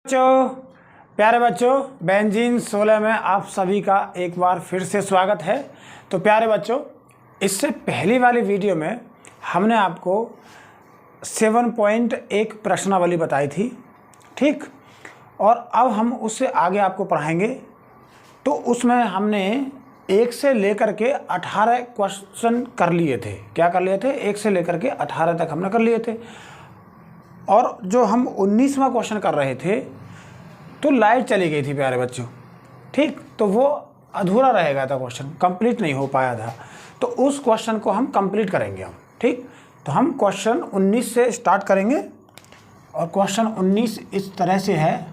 बच्चों, प्यारे बच्चों, बेंजीन 16 में आप सभी का एक बार फिर से स्वागत है। तो प्यारे बच्चों, इससे पहली वाली वीडियो में हमने आपको 7.1 प्रश्नावली बताई थी, ठीक। और अब हम उससे आगे आपको पढ़ाएंगे। तो उसमें हमने 1 से लेकर के 18 क्वेश्चन कर लिए थे। क्या कर लिए थे? 1 से लेकर के 18 तक हमने कर लिए थे। और जो हम 19वां क्वेश्चन कर रहे थे तो लाइट चली गई थी प्यारे बच्चों, ठीक। तो वो अधूरा रहेगा था, क्वेश्चन कंप्लीट नहीं हो पाया था। तो उस क्वेश्चन को हम कंप्लीट करेंगे हम, ठीक। तो हम क्वेश्चन 19 से स्टार्ट करेंगे। और क्वेश्चन 19 इस तरह से है।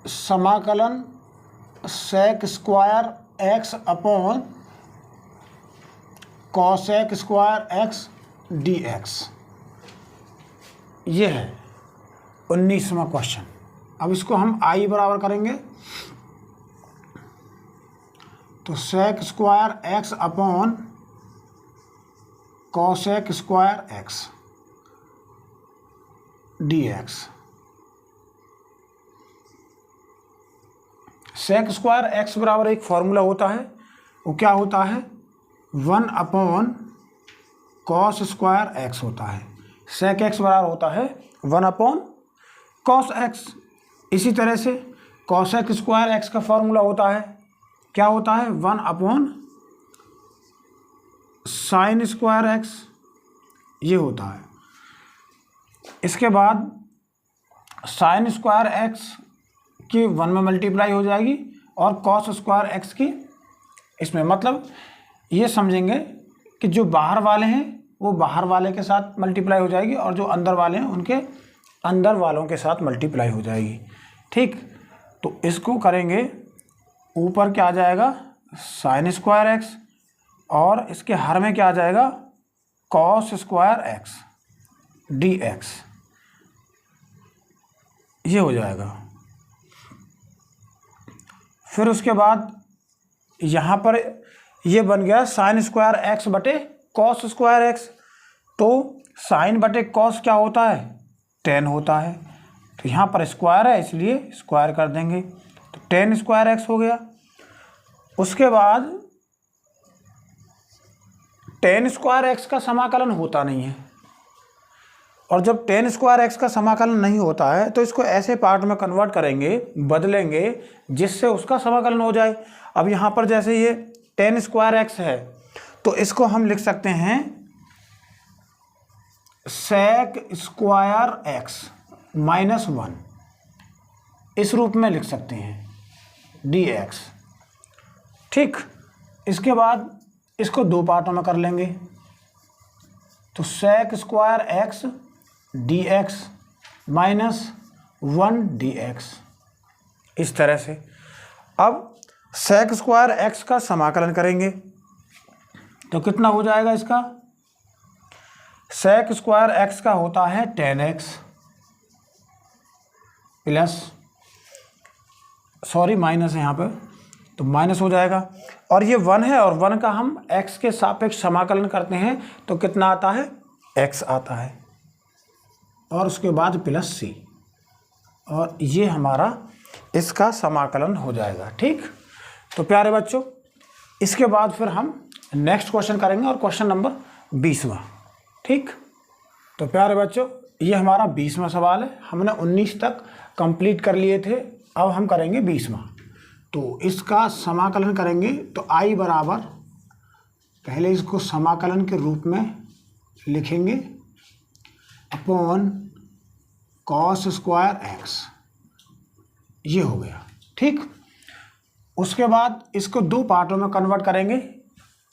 समाकलन sec square x upon cosec square x D x, ये है 19वां क्वेश्चन। अब इसको हम आई बराबर करेंगे। तो sec square x upon cosec square x D x. Sec square x बराबर एक फॉर्मूला होता है, वो क्या होता है? 1 अपॉन कॉस स्क्वायर एक्स होता है। सेक एक्स बराबर होता है 1 अपॉन कॉस एक्स। इसी तरह से कॉसेक स्क्वायर एक्स का फॉर्मूला होता है, क्या होता है? 1 अपॉन साइन स्क्वायर एक्स, ये होता है। इसके बाद साइन स्क्वायर एक्स की 1 में मल्टीप्लाई हो जाएगी और कॉस स्क्वायर एक्स की इसमें, मतलब ये समझेंगे कि जो बाहर वाले हैं वो बाहर वाले के साथ मल्टीप्लाई हो जाएगी और जो अंदर वाले हैं उनके अंदर वालों के साथ मल्टीप्लाई हो जाएगी, ठीक। तो इसको करेंगे, ऊपर क्या आ जाएगा? साइन स्क्वायर एक्स, और इसके हर में क्या आ जाएगा? Cos square x D x, ये हो जाएगा। फिर उसके बाद यहाँ पर ये बन गया साइन स्क्वायर एक्स बटे कॉस स्क्वायर एक्स। तो साइन बटे कॉस क्या होता है? tan होता है। तो यहाँ पर स्क्वायर है इसलिए स्क्वायर कर देंगे, तो tan स्क्वायर एक्स हो गया। उसके बाद tan स्क्वायर एक्स का समाकलन होता नहीं है, और जब tan स्क्वायर एक्स का समाकलन नहीं होता है तो इसको ऐसे पार्ट में कन्वर्ट करेंगे, बदलेंगे, जिससे उसका समाकलन हो जाए। अब यहाँ पर जैसे ये tan स्क्वायर एक्स है तो इसको हम लिख सकते हैं सेक स्क्वायर एक्स माइनस 1, इस रूप में लिख सकते हैं डी एक्स, ठीक। इसके बाद इसको 2 पार्टों में कर लेंगे। तो sec square x D x minus 1 d x, इस तरह से। अब सेक स्क्वायर एक्स का समाकलन करेंगे तो कितना हो जाएगा इसका? सेक स्क्वायर एक्स का होता है tan x plus, sorry minus है यहाँ पर, तो माइनस हो जाएगा। और ये 1 है और 1 का हम x के सापेक्ष समाकलन करते हैं तो कितना आता है? x आता है, और उसके बाद प्लस c, और ये हमारा इसका समाकलन हो जाएगा, ठीक। तो प्यारे बच्चों, इसके बाद फिर हम नेक्स्ट क्वेश्चन करेंगे, और क्वेश्चन नंबर 20वां, ठीक। तो प्यारे बच्चों, ये हमारा 20वां सवाल है। हमने 19 तक कंप्लीट कर लिए थे, अब हम करेंगे 20वां। तो इसका समाकलन करेंगे तो आई बराबर, पहले इसको समाकलन के रूप में लिखेंगे, अपॉन कॉस स्क्वायर एक्स, ये हो गया, ठीक। उसके बाद इसको 2 पार्टों में कन्वर्ट करेंगे,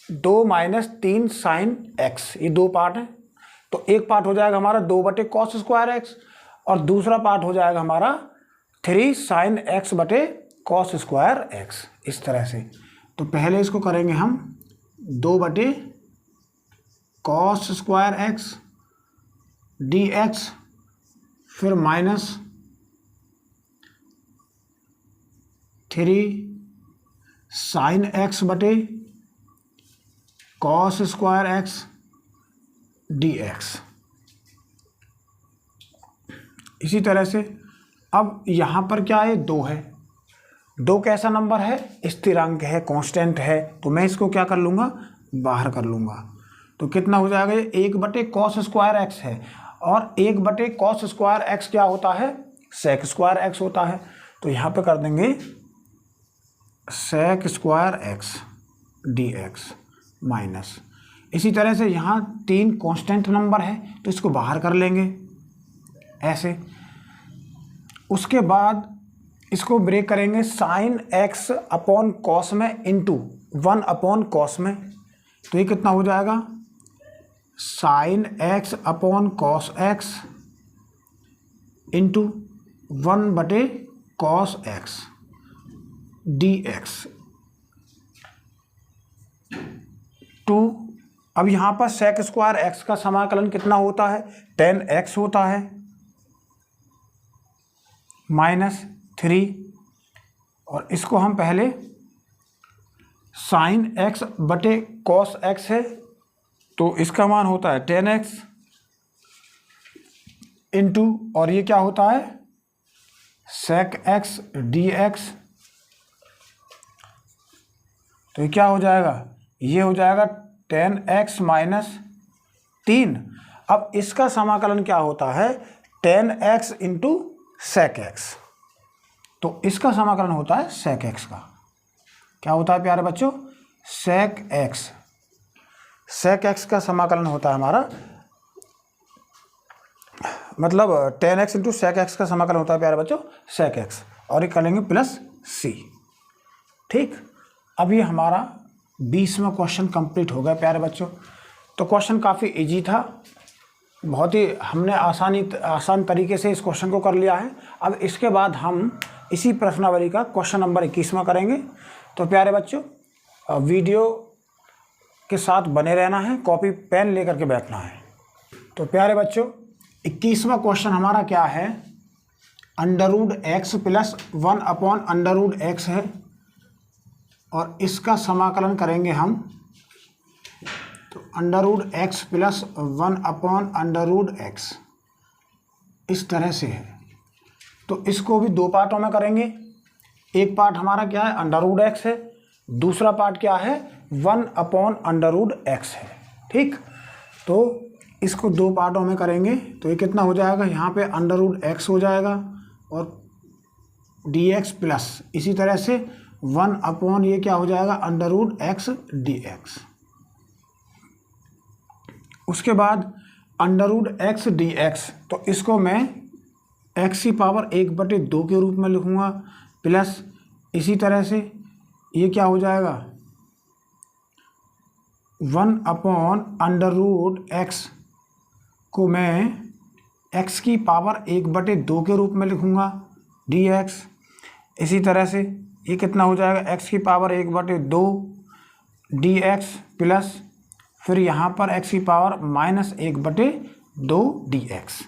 2 माइनस 3 साइन एक्स, ये 2 पार्ट हैं। तो एक पार्ट हो जाएगा हमारा 2 बटे कॉस स्क्वायर एक्स, और दूसरा पार्ट हो जाएगा हमारा 3 साइन एक्स बटे कॉस स्क्वायर एक्स, इस तरह से। तो पहले इसको करेंगे हम 2 बटे cos square x D x, फिर माइनस 3 साइन एक्स बटे cos square x D x. इसी तरह से अब यहाँ पर क्या है, 2 है। 2 कैसा नंबर है, स्थिरांक है, कांस्टेंट है, तो मैं इसको क्या कर लूँगा, बाहर कर लूँगा। तो कितना हो जाएगा, ये 1 कॉस स्क्वायर एक्स है, और 1 कॉस स्क्वायर एक्स क्या होता है, सेक स्क्वायर एक्स होता है। तो यहाँ पे कर देंगे sec square x D x minus. इसी तरह से यहाँ 3 कांस्टेंट नंबर है, तो इसको बाहर कर लेंगे ऐसे। उसके बाद इसको ब्रेक करेंगे साइन एक्स अपॉन कॉस में इंटू 1 अपॉन कॉस में। तो ये कितना हो जाएगा, sine x upon cos x into 1/कॉस एक्स डी एक्स टू। अब यहाँ पर सेक स्क्वायर एक्स का समाकलन कितना होता है, 10x होता है -3, और इसको हम पहले साइन एक्स बटे कॉस एक्स है, तो इसका मान होता है 10x इंटू, और ये क्या होता है, सेक एक्स डी एक्स। तो ये क्या हो जाएगा, ये हो जाएगा 10x - 3। अब इसका समाकलन क्या होता है, 10x इंटू सेक एक्स। तो इसका समाकलन होता है सेक एक्स का। क्या होता है प्यारे बच्चों, सेक एक्स। सेक एक्स का समाकलन होता है हमारा, मतलब 10x इंटू सेक एक्स का समाकलन होता है प्यारे बच्चों सेक एक्स, और ये करेंगे +c। ठीक, अब ये हमारा 20वां क्वेश्चन कंप्लीट हो गया प्यारे बच्चों। तो क्वेश्चन काफ़ी इजी था, बहुत ही हमने आसान तरीके से इस क्वेश्चन को कर लिया है। अब इसके बाद हम इसी प्रश्नावली का क्वेश्चन नंबर 21वां करेंगे। तो प्यारे बच्चों वीडियो के साथ बने रहना है, कॉपी पेन लेकर के बैठना है। तो प्यारे बच्चों 21वां क्वेश्चन हमारा क्या है, √x + 1 अपॉन √x है, और इसका समाकलन करेंगे हम। तो √x + 1 अपॉन √x इस तरह से है। तो इसको भी 2 पार्टों में करेंगे। एक पार्ट हमारा क्या है, √x है, दूसरा पार्ट क्या है, 1 अपॉन √x है। ठीक, तो इसको 2 पार्टों में करेंगे। तो ये कितना हो जाएगा, यहाँ पे √x हो जाएगा, और dx प्लस इसी तरह से 1 अपॉन ये क्या हो जाएगा, √x dx। उसके बाद √x dx, तो इसको मैं x की पावर 1/2 के रूप में लिखूँगा, प्लस इसी तरह से ये क्या हो जाएगा, 1 अपॉन √x को मैं x की पावर 1/2 के रूप में लिखूँगा dx। इसी तरह से ये कितना हो जाएगा, x की पावर 1/2 dx, प्लस फिर यहाँ पर x की पावर -1/2 dx।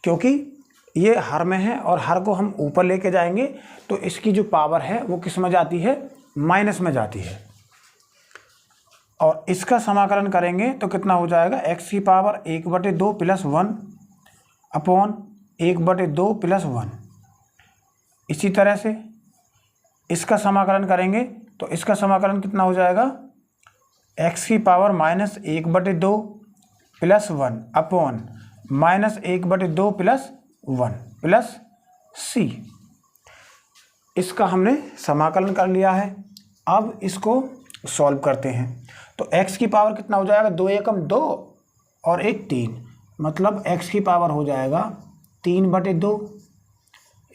क्योंकि ये हर में है और हर को हम ऊपर लेके जाएंगे, तो इसकी जो पावर है वो किस में जाती है, माइनस में जाती है। और इसका समाकलन करेंगे तो कितना हो जाएगा, x की पावर 1/2 + 1 अपॉन 1/2 + 1। इसी तरह से इसका समाकलन करेंगे तो इसका समाकलन कितना हो जाएगा, x की पावर -1/2 + 1 अपॉन -1/2 + 1 प्लस c। इसका हमने समाकलन कर लिया है। अब इसको सॉल्व करते हैं। तो x की पावर कितना हो जाएगा, 2 एकम 2 और 1 3, मतलब x की पावर हो जाएगा 3/2।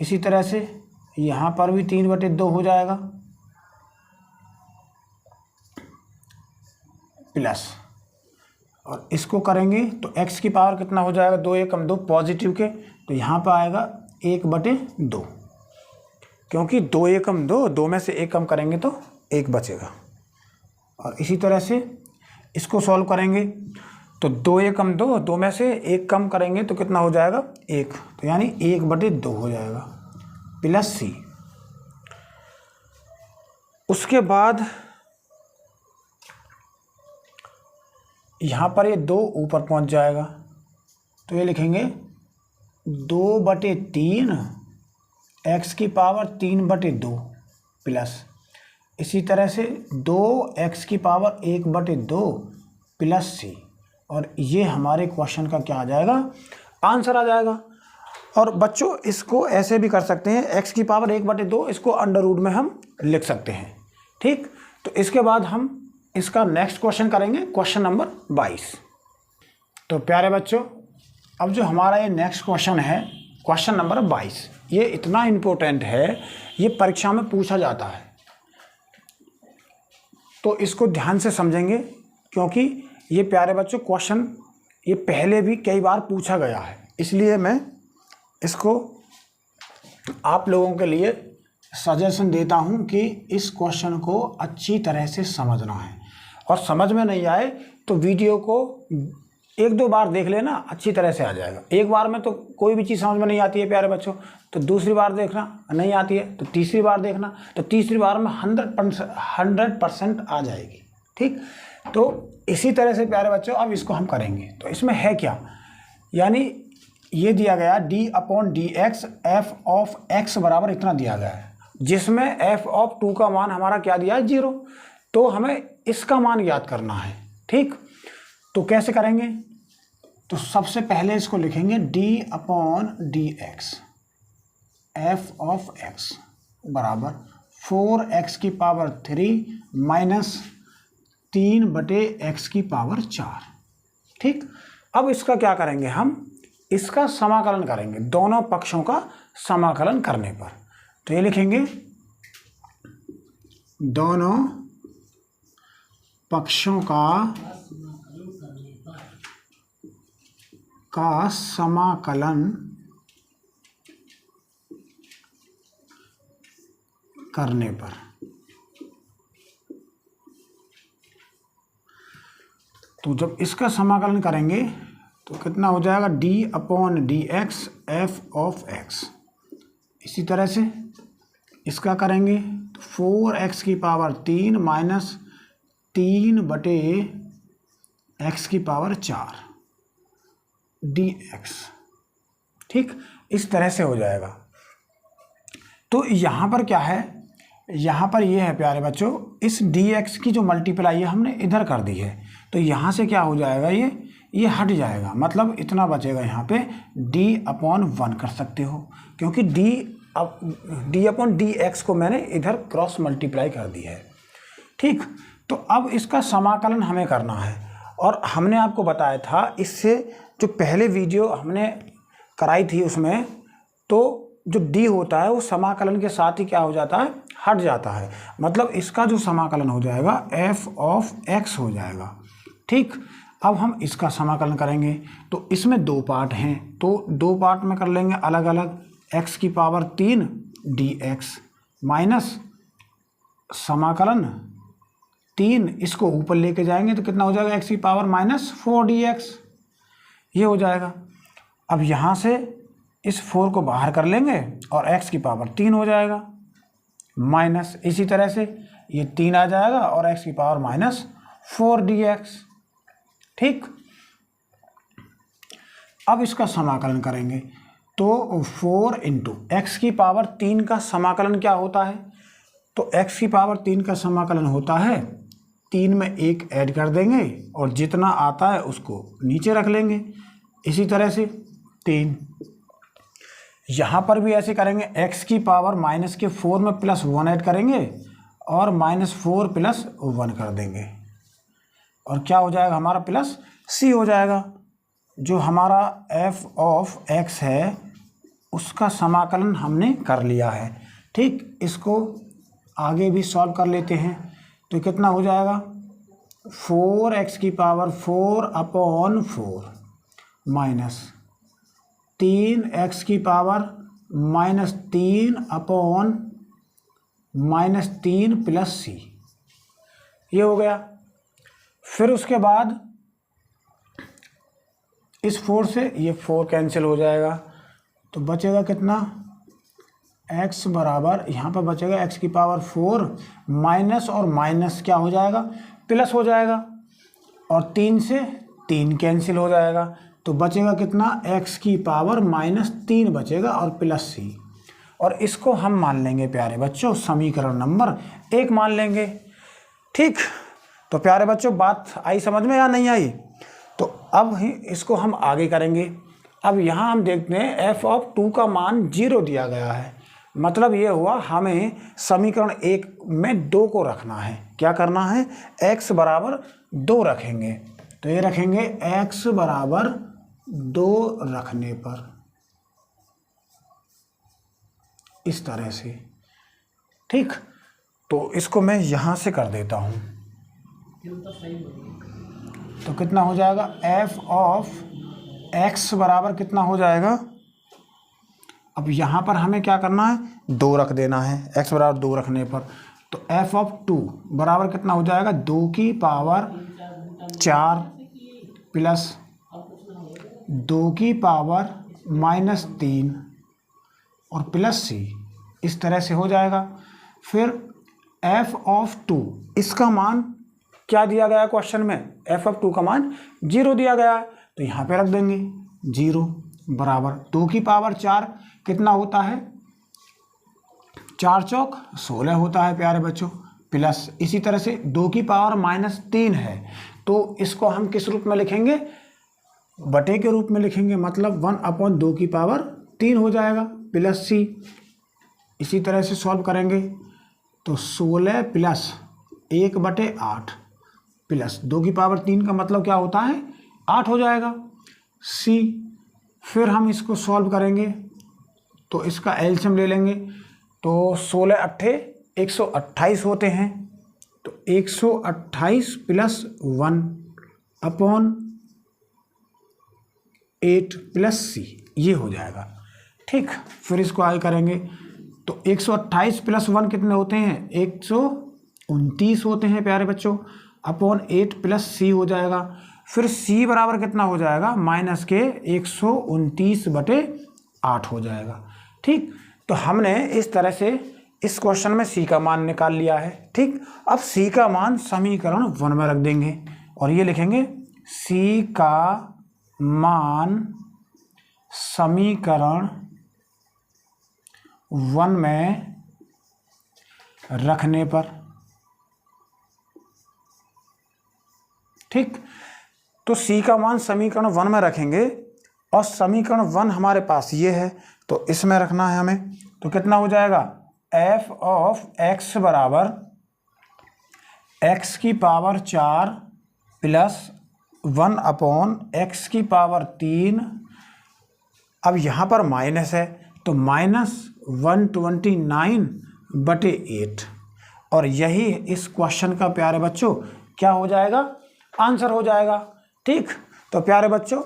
इसी तरह से यहाँ पर भी 3/2 हो जाएगा, प्लस, और इसको करेंगे तो x की पावर कितना हो जाएगा, 2 एकम 2 पॉजिटिव के, तो यहाँ पर आएगा 1/2, क्योंकि 2 एकम 2, 2 में से 1 कम करेंगे तो 1 बचेगा। और इसी तरह से इसको सॉल्व करेंगे तो 2 एकम 2, 2 में से 1 कम करेंगे तो कितना हो जाएगा, 1, तो यानी 1/2 हो जाएगा, प्लस c। उसके बाद यहाँ पर ये 2 ऊपर पहुँच जाएगा, तो ये लिखेंगे 2/3 x की पावर 3/2 प्लस, इसी तरह से 2x की पावर 1/2 प्लस c, और ये हमारे क्वेश्चन का क्या आ जाएगा, आंसर आ जाएगा। और बच्चों इसको ऐसे भी कर सकते हैं, x की पावर 1/2 इसको अंडर रूट में हम लिख सकते हैं। ठीक, तो इसके बाद हम इसका नेक्स्ट क्वेश्चन करेंगे, क्वेश्चन नंबर 22। तो प्यारे बच्चों, अब जो हमारा ये नेक्स्ट क्वेश्चन है, क्वेश्चन नंबर 22, ये इतना इम्पोर्टेंट है, ये परीक्षा में पूछा जाता है, तो इसको ध्यान से समझेंगे, क्योंकि ये प्यारे बच्चों क्वेश्चन ये पहले भी कई बार पूछा गया है, इसलिए मैं इसको आप लोगों के लिए सजेशन देता हूं कि इस क्वेश्चन को अच्छी तरह से समझना है, और समझ में नहीं आए तो वीडियो को 1-2 बार देख लेना, अच्छी तरह से आ जाएगा। एक बार में तो कोई भी चीज़ समझ में नहीं आती है प्यारे बच्चों, तो दूसरी बार देखना, नहीं आती है तो तीसरी बार देखना, तो तीसरी बार में 100% आ जाएगी। ठीक, तो इसी तरह से प्यारे बच्चों अब इसको हम करेंगे। तो इसमें है क्या, यानी ये दिया गया d/dx f ऑफ x बराबर इतना दिया गया है, जिसमें f ऑफ 2 का मान हमारा क्या दिया है, 0, तो हमें इसका मान याद करना है। ठीक, तो कैसे करेंगे, तो सबसे पहले इसको लिखेंगे d/dx f ऑफ x बराबर 4x की पावर 3 माइनस 3/x की पावर 4। ठीक, अब इसका क्या करेंगे, हम इसका समाकलन करेंगे, दोनों पक्षों का समाकलन करने पर। तो ये लिखेंगे दोनों पक्षों का समाकलन करने पर। तो जब इसका समाकलन करेंगे तो कितना हो जाएगा, d/dx f ऑफ x। इसी तरह से इसका करेंगे तो 4x की पावर 3 माइनस 3/x की पावर 4 dx। ठीक, इस तरह से हो जाएगा। तो यहाँ पर क्या है, यहाँ पर ये है प्यारे बच्चों, इस dx की जो मल्टीप्लाई है हमने इधर कर दी है, तो यहाँ से क्या हो जाएगा, ये हट जाएगा, मतलब इतना बचेगा। यहाँ पे d/1 कर सकते हो, क्योंकि d/dx को मैंने इधर क्रॉस मल्टीप्लाई कर दी है। ठीक, तो अब इसका समाकलन हमें करना है, और हमने आपको बताया था इससे जो पहले वीडियो हमने कराई थी उसमें, तो जो d होता है वो समाकलन के साथ ही क्या हो जाता है, हट जाता है, मतलब इसका जो समाकलन हो जाएगा f ऑफ x हो जाएगा। ठीक, अब हम इसका समाकलन करेंगे, तो इसमें 2 पार्ट हैं, तो 2 पार्ट में कर लेंगे अलग अलग, x की पावर 3 dx माइनस समाकलन 3, इसको ऊपर लेके जाएंगे तो कितना हो जाएगा, x की पावर -4 dx, ये हो जाएगा। अब यहाँ से इस 4 को बाहर कर लेंगे और x की पावर 3 हो जाएगा, माइनस इसी तरह से ये 3 आ जाएगा और x की पावर -4 dx। ठीक, अब इसका समाकलन करेंगे, तो 4 इंटू एक्स की पावर 3 का समाकलन क्या होता है, तो x की पावर 3 का समाकलन होता है 3 में 1 ऐड कर देंगे और जितना आता है उसको नीचे रख लेंगे, इसी तरह से 3। यहाँ पर भी ऐसे करेंगे, x की पावर माइनस के 4 में +1 ऐड करेंगे और -4 + 1 कर देंगे, और क्या हो जाएगा हमारा प्लस c हो जाएगा। जो हमारा f ऑफ x है उसका समाकलन हमने कर लिया है। ठीक, इसको आगे भी सॉल्व कर लेते हैं, तो कितना हो जाएगा, 4x की पावर 4/4 माइनस 3x की पावर -3 + c, ये हो गया। फिर उसके बाद इस 4 से ये 4 कैंसिल हो जाएगा, तो बचेगा कितना, x बराबर यहाँ पर बचेगा x की पावर 4 माइनस और माइनस क्या हो जाएगा, प्लस हो जाएगा। और 3 से 3 कैंसिल हो जाएगा, तो बचेगा कितना, x की पावर -3 बचेगा और प्लस c। और इसको हम मान लेंगे प्यारे बच्चों समीकरण नंबर 1 मान लेंगे। ठीक, तो प्यारे बच्चों बात आई समझ में या नहीं आई? तो अब ही इसको हम आगे करेंगे। अब यहाँ हम देखते हैं f(2) का मान 0 दिया गया है, मतलब ये हुआ हमें समीकरण 1 में 2 को रखना है। क्या करना है, x बराबर 2 रखेंगे, तो ये रखेंगे x बराबर 2 रखने पर इस तरह से। ठीक, तो इसको मैं यहाँ से कर देता हूँ, तो कितना हो जाएगा, f(x) बराबर कितना हो जाएगा, अब यहाँ पर हमें क्या करना है, 2 रख देना है, x बराबर 2 रखने पर, तो f(2) बराबर कितना हो जाएगा, 2 की पावर 4 प्लस 2 की पावर -3 और प्लस c, इस तरह से हो जाएगा। फिर f(2) इसका मान क्या दिया गया है क्वेश्चन में, f(2) का मान 0 दिया गया है, तो यहाँ पे रख देंगे 0 बराबर 2 की पावर 4 कितना होता है, 4 चौक 16 होता है प्यारे बच्चों, प्लस इसी तरह से 2 की पावर -3 है, तो इसको हम किस रूप में लिखेंगे, बटे के रूप में लिखेंगे, मतलब 1/2 की पावर 3 हो जाएगा, प्लस c। इसी तरह से सॉल्व करेंगे तो 16 प्लस 1/8 प्लस 2 की पावर 3 का मतलब क्या होता है, 8 हो जाएगा c। फिर हम इसको सॉल्व करेंगे तो इसका एलसीएम ले लेंगे, तो 16 अट्ठे 128 होते हैं, तो 128 प्लस 1/8 प्लस c, ये हो जाएगा। ठीक, फिर इसको आगे करेंगे तो 128 प्लस 1 कितने होते हैं, 129 होते हैं प्यारे बच्चों, /8 प्लस c हो जाएगा। फिर c बराबर कितना हो जाएगा, माइनस के 129/8 हो जाएगा। ठीक, तो हमने इस तरह से इस क्वेश्चन में c का मान निकाल लिया है। ठीक, अब c का मान समीकरण 1 में रख देंगे और ये लिखेंगे c का मान समीकरण 1 में रखने पर। ठीक, तो c का मान समीकरण 1 में रखेंगे और समीकरण 1 हमारे पास ये है, तो इसमें रखना है हमें, तो कितना हो जाएगा, f(x) बराबर x की पावर 4 प्लस 1/x की पावर 3। अब यहाँ पर माइनस है तो -129/8, और यही इस क्वेश्चन का प्यारे बच्चों क्या हो जाएगा, आंसर हो जाएगा। ठीक, तो प्यारे बच्चों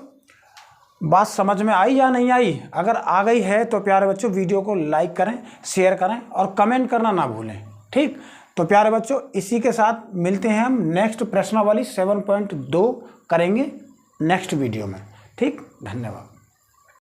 बात समझ में आई या नहीं आई? अगर आ गई है तो प्यारे बच्चों वीडियो को लाइक करें, शेयर करें और कमेंट करना ना भूलें। ठीक, तो प्यारे बच्चों इसी के साथ मिलते हैं हम नेक्स्ट प्रश्नावली 7.2 करेंगे नेक्स्ट वीडियो में। ठीक, धन्यवाद।